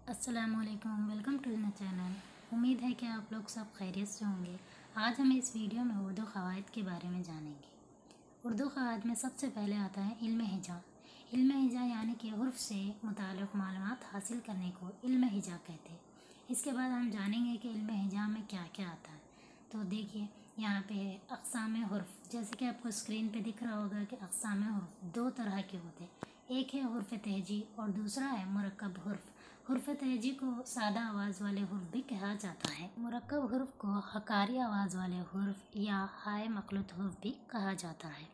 अस्सलाम वालेकुम, welcome to the channel. उम्मीद है कि आप लोग सब खैरियत से होंगे। आज हम इस वीडियो में उर्दू क़वाइद के बारे में जानेंगे। उर्दू क़वाइद में सबसे पहले आता है इल्म हिजा। इल्म हिजा यानी कि हुर्फ से मुताल्लिक़ मालूमात हासिल करने को इल्म हिजा कहते हैं। इसके बाद हम जानेंगे कि इल्म हिजा में क्या क्या आता है। तो देखिए यहाँ पे है अक़साम हुर्फ। जैसे कि आपको स्क्रीन पे दिख रहा होगा कि अक़साम हुर्फ दो तरह के होते हैं। एक है हुर्फ तहजी और दूसरा है मुरक्कब हुर्फ। हुर्फ तहजी को सादा आवाज़ वाले हुर्फ भी कहा जाता है। मुरक्कब हुर्फ को हकारी आवाज़ वाले हुर्फ या हाय मखलूत हुर्फ भी कहा जाता है।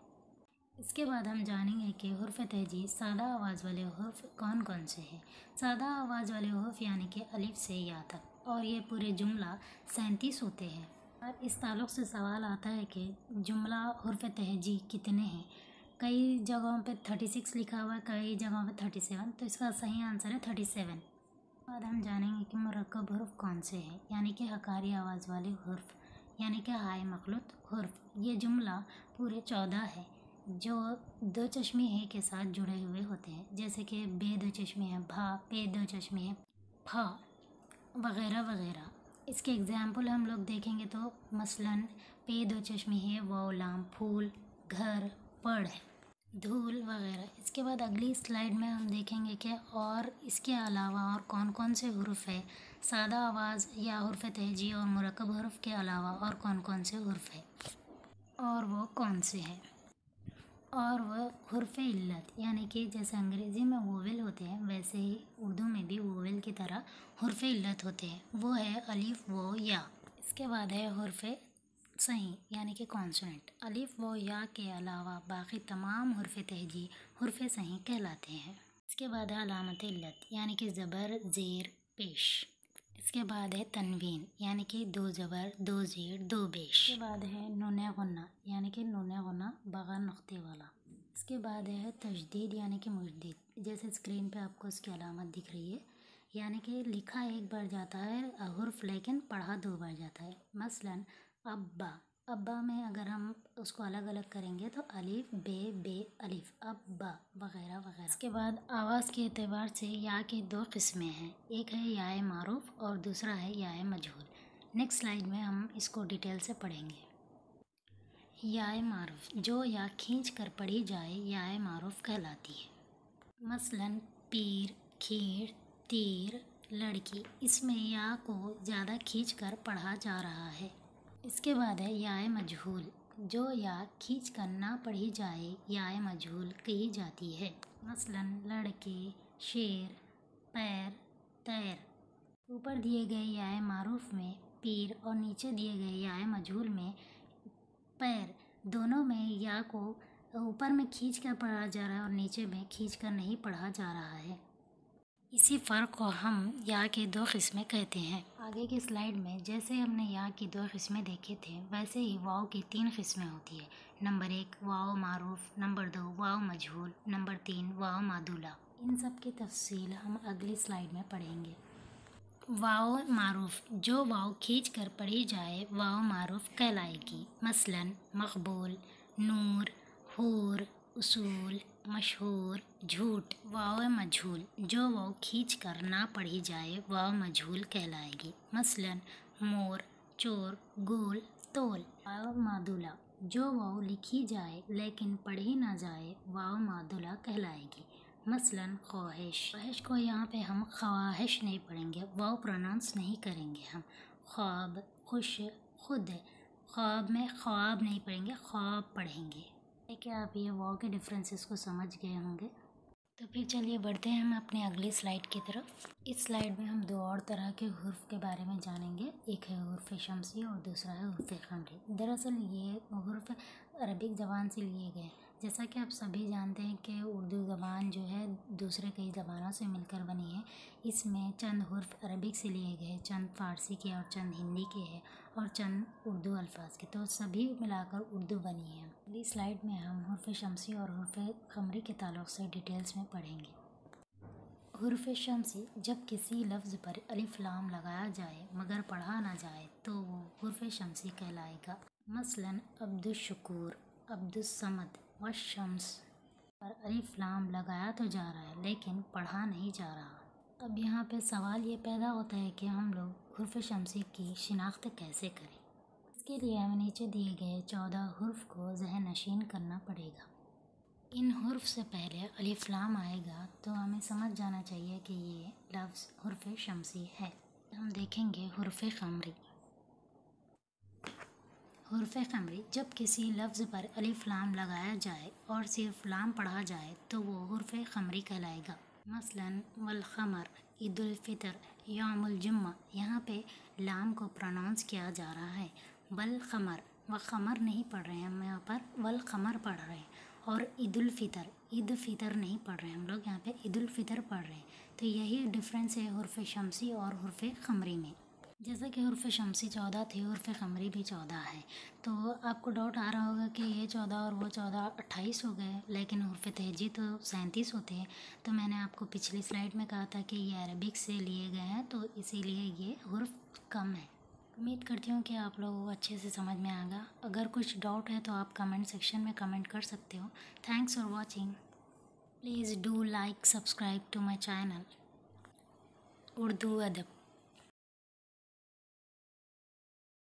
इसके बाद हम जानेंगे कि हुर्फ तहजी सादा आवाज़ वाले हुर्फ कौन कौन से हैं। सादा आवाज़ वाले हुर्फ यानी कि अलिफ से या तक, और ये पूरे जुमला 37 होते हैं। और इस ताल्लुक़ से सवाल आता है कि जुमला हुर्फ तहजी कितने हैं। कई जगहों पे 36 लिखा हुआ है, कई जगहों पे 37, तो इसका सही आंसर है 37। बाद हम जानेंगे कि मुरक्कब हुर्फ कौन से हैं, यानी कि हकारी आवाज़ वाले हुर्फ यानी कि हाय मखलूत हुर्फ। ये जुमला पूरे 14 है जो दो चश्मी है के साथ जुड़े हुए होते हैं, जैसे कि बे दो चश्मी है भा, पे दो चश्मी है फा, वगैरह वगैरह। इसके एग्ज़ाम्पल हम लोग देखेंगे तो मसलन पे दो चश्मी है वाव लाम, फूल, घर, पढ़, धूल वगैरह। इसके बाद अगली स्लाइड में हम देखेंगे कि और इसके अलावा और कौन कौन से हुर्फ है। सादा आवाज़ या हुर्फ तहजी और मुरक्कब हुर्फ के अलावा और कौन कौन से हुर्फ है और वो कौन से हैं। और वह हुर्फ इल्लत यानी कि जैसे अंग्रेज़ी में वोवेल होते हैं वैसे ही उर्दू में भी वोवेल की तरह हुर्फ इल्लत होते हैं। वो है अलिफ वो या। इसके बाद है हुर्फ सही यानी कि कॉन्सोनेंट। अलिफ व या के अलावा बाकी तमाम हुर्फ तहजी हुर्फ सही कहलाते हैं। इसके बाद है अलामत इल्लत यानी कि ज़बर ज़ेर पेश। इसके बाद है तनवीन यानी कि दो ज़बर दो ज़ेर दो पेश। इसके बाद है नूने गुन्ना यानी कि नूने गुन्ना बगैर नुक्ते वाला। इसके बाद है तशदीद यानी कि मुशद्दिद। जैसे स्क्रीन पे आपको इसकी अलामत दिख रही है, यानी कि लिखा एक बार जाता है हुर्फ लेकिन पढ़ा दो बार जाता है। मसलन अब्बा, अब्बा में अगर हम उसको अलग अलग करेंगे तो अलिफ बे अलिफ अब्बा वगैरह वगैरह। इसके बाद आवाज़ के एतबार से या की दो किस्में हैं, एक है याए मारूफ और दूसरा है याए मजहूल। नेक्स्ट स्लाइड में हम इसको डिटेल से पढ़ेंगे। याए मारूफ जो या खींच कर पढ़ी जाए याए मारूफ कहलाती है। मसलन पीर, खीर, तीर, लड़की, इसमें या को ज़्यादा खींच कर पढ़ा जा रहा है। इसके बाद है याए मजहूल जो या खींच कर ना पढ़ी जाए याए मजहूल कही जाती है। मसलन लड़के, शेर, पैर, तैर। ऊपर दिए गए याए मारूफ में पीर और नीचे दिए गए याए मजहूल में पैर, दोनों में या को ऊपर में खींच कर पढ़ा जा रहा है और नीचे में खींच कर नहीं पढ़ा जा रहा है। इसी फ़र्क को हम या के दो किस्में कहते हैं। आगे की स्लाइड में जैसे हमने या की दो किस्में देखे थे वैसे ही वाव की 3 किस्में होती है। नंबर 1 वाव मारूफ, नंबर 2 वाव मजहूल, नंबर 3 वाव मादूला। इन सब की तफसील हम अगली स्लाइड में पढ़ेंगे। वाव मारूफ जो वाव खींच कर पढ़ी जाए वाव मारूफ कहलाएगी। मसलन मकबूल, नूर, हूर, उसूल, मशहूर, झूठ। वाव मजहूल जो वाव खींच कर ना पढ़ी जाए वाव मजहूल कहलाएगी। मसलन मोर, चोर, गोल, तोल। वाव मादूला जो वाव लिखी जाए लेकिन पढ़ी ना जाए वाव मादूला कहलाएगी। मसलन ख्वाहिश, ख्वाहिश को यहाँ पे हम ख्वाहिश नहीं पढ़ेंगे, वाव प्रोनाउंस नहीं करेंगे हम। ख्वाब, खुश, खुद। ख्वाब में ख्वाब नहीं पढ़ेंगे, ख्वाब पढ़ेंगे। क्या आप ये वाव के डिफरेंसेस को समझ गए होंगे। तो फिर चलिए बढ़ते हैं हम अपने अगली स्लाइड की तरफ। इस स्लाइड में हम दो और तरह के हुर्फ के बारे में जानेंगे, एक है हुर्फ शम्सी और दूसरा है हुर्फ खमरी। दरअसल ये हुर्फ अरबिक ज़बान से लिए गए। जैसा कि आप सभी जानते हैं कि उर्दू ज़बान जो है दूसरे कई ज़बानों से मिलकर बनी है। इसमें चंद हुर्फ अरबिक से लिए गए, चंद फ़ारसी के और चंद हिंदी के हैं और चंद उर्दू अल्फाज के, तो सभी मिलाकर उर्दू बनी है। अगली स्लाइड में हम हुर्फ शम्सी और हुर्फ खमरी के ताल्लुक़ से डिटेल्स में पढ़ेंगे। हुर्फ शम्सी जब किसी लफ्ज़ पर अलिफ लाम लगाया जाए मगर पढ़ा ना जाए तो वो हुर्फ शम्सी कहलाएगा। मसलन अब्दुश्शुकूर, अब्दुस्समद व शम्स पर अलिफ लाम लगाया तो जा रहा है लेकिन पढ़ा नहीं जा रहा। अब यहाँ पे सवाल ये पैदा होता है कि हम लोग हुर्फ शमसी की शिनाख्त कैसे करें। इसके लिए हमें नीचे दिए गए 14 हुर्फ को ज़हन नशीन करना पड़ेगा। इन हुर्फ से पहले अलिफ लाम आएगा तो हमें समझ जाना चाहिए कि ये लफ्ज़ हुर्फ शमसी है। हम देखेंगे हुर्फ ख़मरी। हुर्फ ख़मरी जब किसी लफ्ज़ पर अलिफ लाम लगाया जाए और सिर्फ लाम पढ़ा जाए तो वो हुर्फ ख़मरी कहलाएगा। मसलन वल ख़मर, ईदुल फ़ितर, यौमुल जुम्मा, यहाँ पे लाम को प्रोनाउंस किया जा रहा है। वल ख़मर, व ख़मर नहीं पढ़ रहे हैं हम यहाँ पर, वल ख़मर पढ़ रहे हैं। और ईदुल फ़ितर, ईद फ़ितर नहीं पढ़ रहे हैं हम लोग, यहाँ पे ईदुल फ़ितर पढ़ रहे हैं। तो यही डिफरेंस है हुर्फ शमसी और हुर्फ ख़मरी में। जैसा कि हुर्फ शमसी 14 थी, हुर्फ ख़मरी भी 14 है। तो आपको डाउट आ रहा होगा कि ये 14 और वो 14 28 हो गए, लेकिन हुर्फ तेजी तो 37 होते हैं। तो मैंने आपको पिछली स्लाइड में कहा था कि ये अरबिक से लिए गए हैं, तो इसीलिए ये हुर्फ कम है। उम्मीद करती हूँ कि आप लोगों को अच्छे से समझ में आएगा। अगर कुछ डाउट है तो आप कमेंट सेक्शन में कमेंट कर सकते हो। Thanks for watching. Please do like subscribe to my channel Urdu अदब।